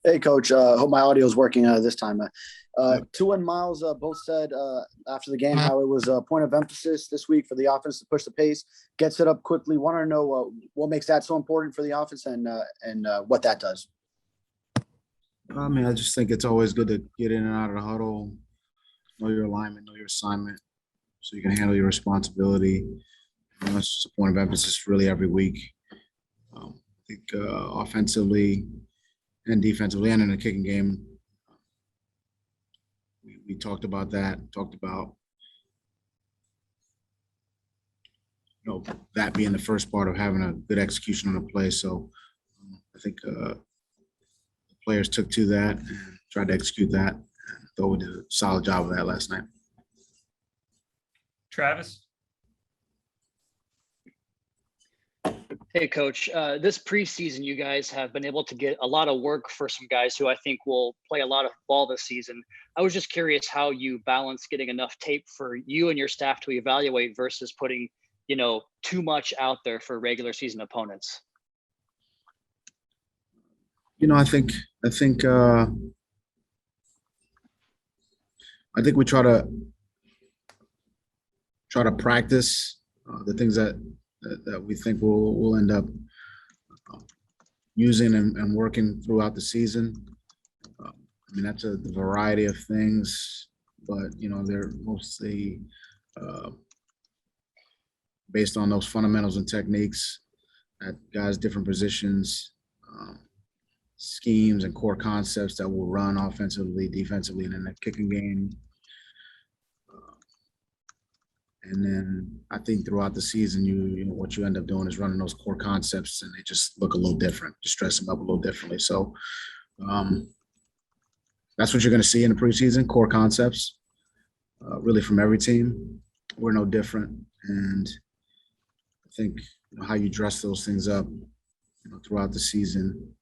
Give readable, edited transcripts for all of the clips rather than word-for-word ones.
Hey, Coach. Hope my audio is working this time. Tua and Miles both said after the game how it was a point of emphasis this week for the offense to push the pace, get set up quickly. Want to know what makes that so important for the offense and what that does. I mean, I just think it's always good to get in and out of the huddle, know your alignment, know your assignment, so you can handle your responsibility. That's just a point of emphasis really every week. I think offensively and defensively and in the kicking game, we talked about that, talked about that being the first part of having a good execution on a play. So I think the players took to that and tried to execute that. And I thought we did a solid job of that last night. Travis? Hey, Coach. This preseason, you guys have been able to get a lot of work for some guys who I think will play a lot of ball this season. I was just curious how you balance getting enough tape for you and your staff to evaluate versus putting, too much out there for regular season opponents. I think we try to practice the things that we think we'll end up using and working throughout the season. I mean, that's a variety of things, but they're mostly based on those fundamentals and techniques at guys' different positions, schemes and core concepts that will run offensively, defensively, and in the kicking game. And then I think throughout the season, what you end up doing is running those core concepts, and they just look a little different. Just dress them up a little differently. So that's what you're going to see in the preseason: core concepts, really from every team. We're no different, and I think how you dress those things up, throughout the season.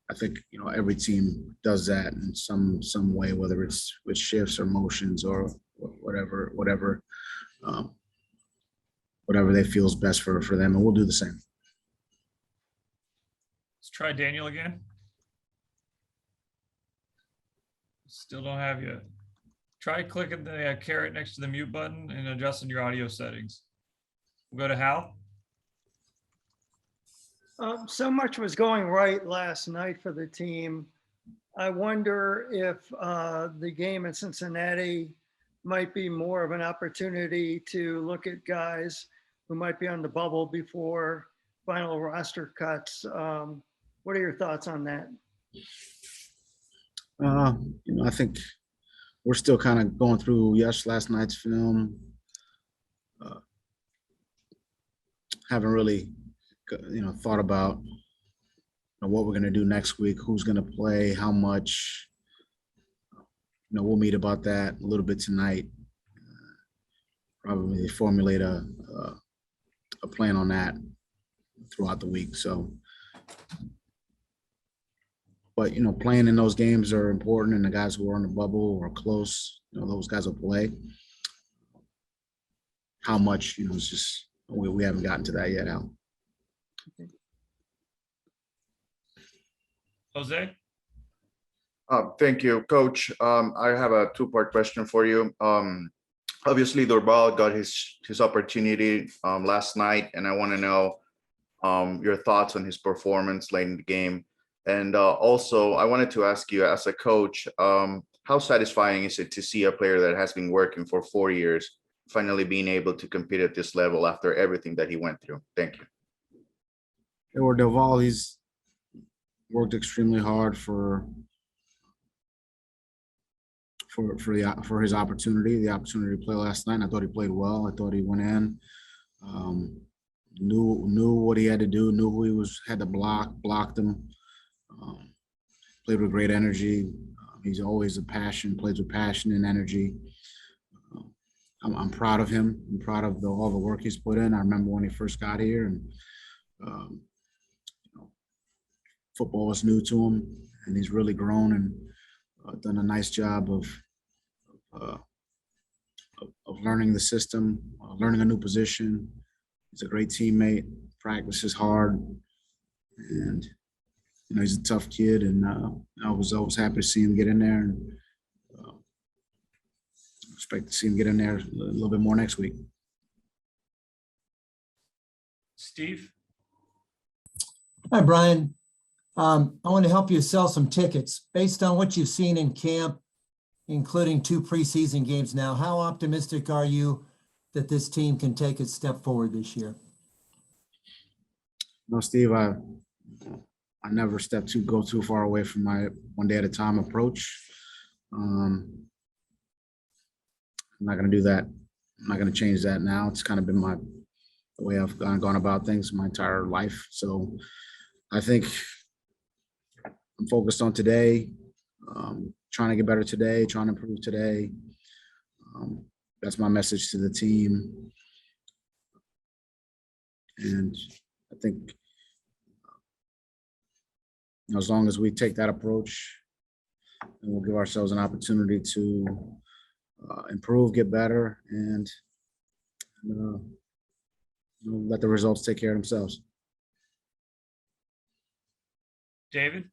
I think every team does that in some way, whether it's with shifts or motions or whatever they feel is best for them, and we'll do the same. Let's try Daniel again. Still don't have you. Try clicking the caret next to the mute button and adjusting your audio settings. We'll go to Hal. So much was going right last night for the team. I wonder if the game in Cincinnati might be more of an opportunity to look at guys who might be on the bubble before final roster cuts. What are your thoughts on that? I think we're still kind of going through last night's film. Haven't really thought about what we're going to do next week, who's going to play, how much. We'll meet about that a little bit tonight. Probably formulate a plan on that throughout the week. So, but playing in those games are important, and the guys who are on the bubble or close, those guys will play. How much, it's just we haven't gotten to that yet, Al. Jose? Thank you, Coach. I have a two-part question for you. Obviously, Dorval got his opportunity last night, and I want to know your thoughts on his performance late in the game. And also, I wanted to ask you, as a coach, how satisfying is it to see a player that has been working for 4 years finally being able to compete at this level after everything that he went through? Thank you. Or Dorval, he's worked extremely hard for his opportunity, the opportunity to play last night. And I thought he played well. I thought he went in, knew what he had to do, knew who he had to blocked him, played with great energy. He's always plays with passion and energy. I'm proud of him. I'm proud of all the work he's put in. I remember when he first got here, and football was new to him, and he's really grown and done a nice job of learning the system, learning a new position. He's a great teammate, practices hard, and he's a tough kid, and I was always happy to see him get in there, and expect to see him get in there a little bit more next week. Steve? Hi, Brian. I want to help you sell some tickets. Based on what you've seen in camp, including 2 preseason games now, how optimistic are you that this team can take a step forward this year? No, Steve, I never go too far away from my one day at a time approach. I'm not going to do that. I'm not going to change that now. It's kind of been the way I've gone about things my entire life. So I think I'm focused on today, trying to get better today, trying to improve today. That's my message to the team. And I think as long as we take that approach, and we'll give ourselves an opportunity to improve, get better, and let the results take care of themselves. David?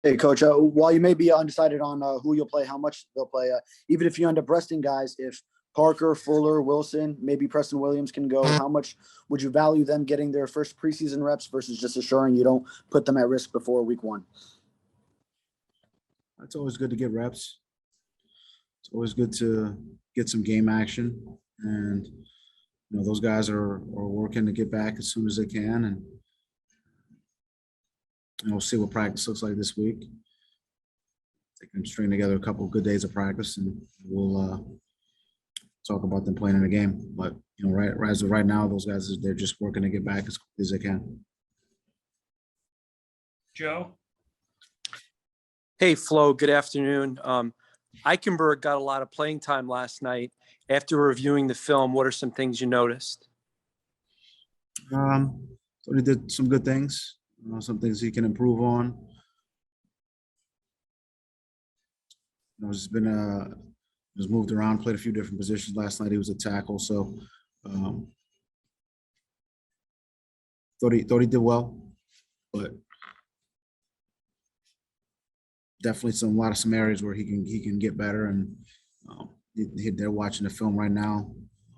Hey, Coach, while you may be undecided on who you'll play, how much they'll play, even if you end up resting guys, if Parker, Fuller, Wilson, maybe Preston Williams can go, how much would you value them getting their first preseason reps versus just assuring you don't put them at risk before week 1? It's always good to get reps. It's always good to get some game action. And, those guys are working to get back as soon as they can. And we'll see what practice looks like this week. They can string together a couple of good days of practice, and we'll talk about them playing in the game. But, as of right now, those guys, they're just working to get back as quickly as they can. Joe? Hey, Flo, good afternoon. Eichenberg got a lot of playing time last night. After reviewing the film, what are some things you noticed? So he did some good things, some things he can improve on. He's been was moved around, played a few different positions. Last night he was a tackle, so thought he did well, but definitely some areas where he can get better, and they're watching the film right now.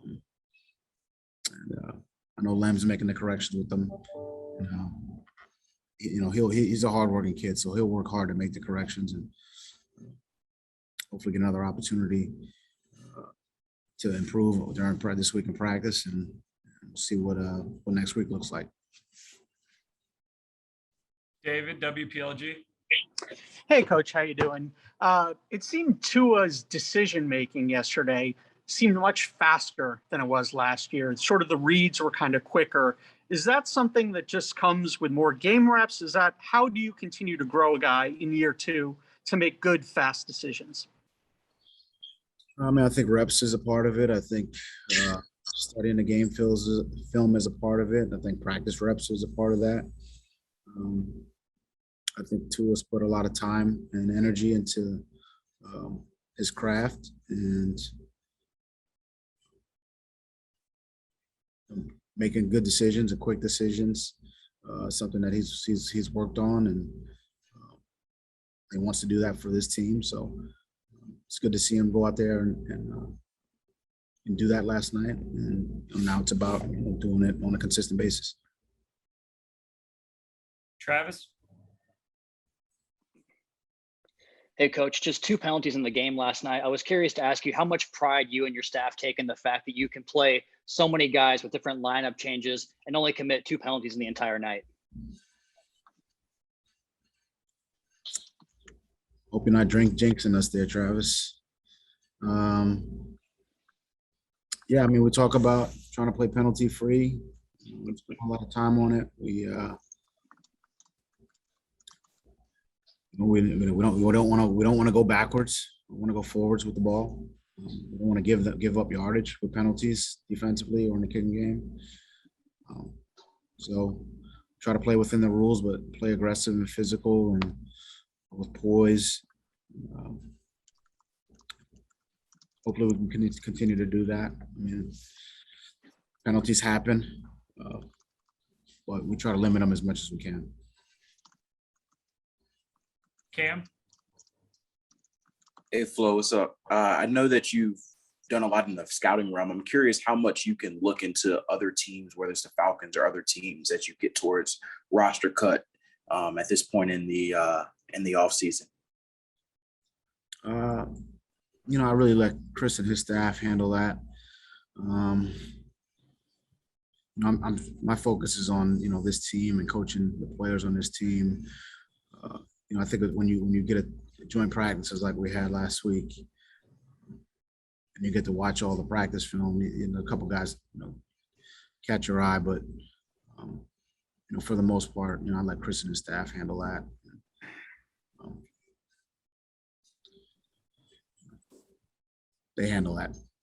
And I know Lem's making the corrections with them. He's a hardworking kid, so he'll work hard to make the corrections and hopefully get another opportunity to improve during this week in practice, and we'll see what next week looks like. David, WPLG? Hey, Coach, how you doing? It seemed Tua's decision-making yesterday seemed much faster than it was last year. Sort of the reads were kind of quicker. Is that something that just comes with more game reps? How do you continue to grow a guy in year 2 to make good, fast decisions? I think reps is a part of it. I think studying the game film is a part of it. I think practice reps is a part of that. I think Tua's put a lot of time and energy into his craft, and making good decisions and quick decisions. Something that he's worked on, and he wants to do that for this team. So it's good to see him go out there and do that last night. And now it's about doing it on a consistent basis. Travis? Hey, Coach, just 2 penalties in the game last night. I was curious to ask you how much pride you and your staff take in the fact that you can play so many guys with different lineup changes and only commit 2 penalties in the entire night. Hope you're not jinxing us there, Travis. Yeah, we talk about trying to play penalty free. We spend a lot of time on it. We don't want to go backwards. We want to go forwards with the ball. We don't want to give up yardage with penalties defensively or in the kicking game. So try to play within the rules, but play aggressive and physical and with poise. Hopefully we can continue to do that. Penalties happen, but we try to limit them as much as we can. Cam? Hey, Flo, what's up? I know that you've done a lot in the scouting realm. I'm curious how much you can look into other teams, whether it's the Falcons or other teams, as you get towards roster cut at this point in the offseason. I really let Chris and his staff handle that. My focus is on this team and coaching the players on this team. I think that when you get a joint practices like we had last week, and you get to watch all the practice film, a couple guys catch your eye, but for the most part, I let Chris and his staff handle that. They handle that.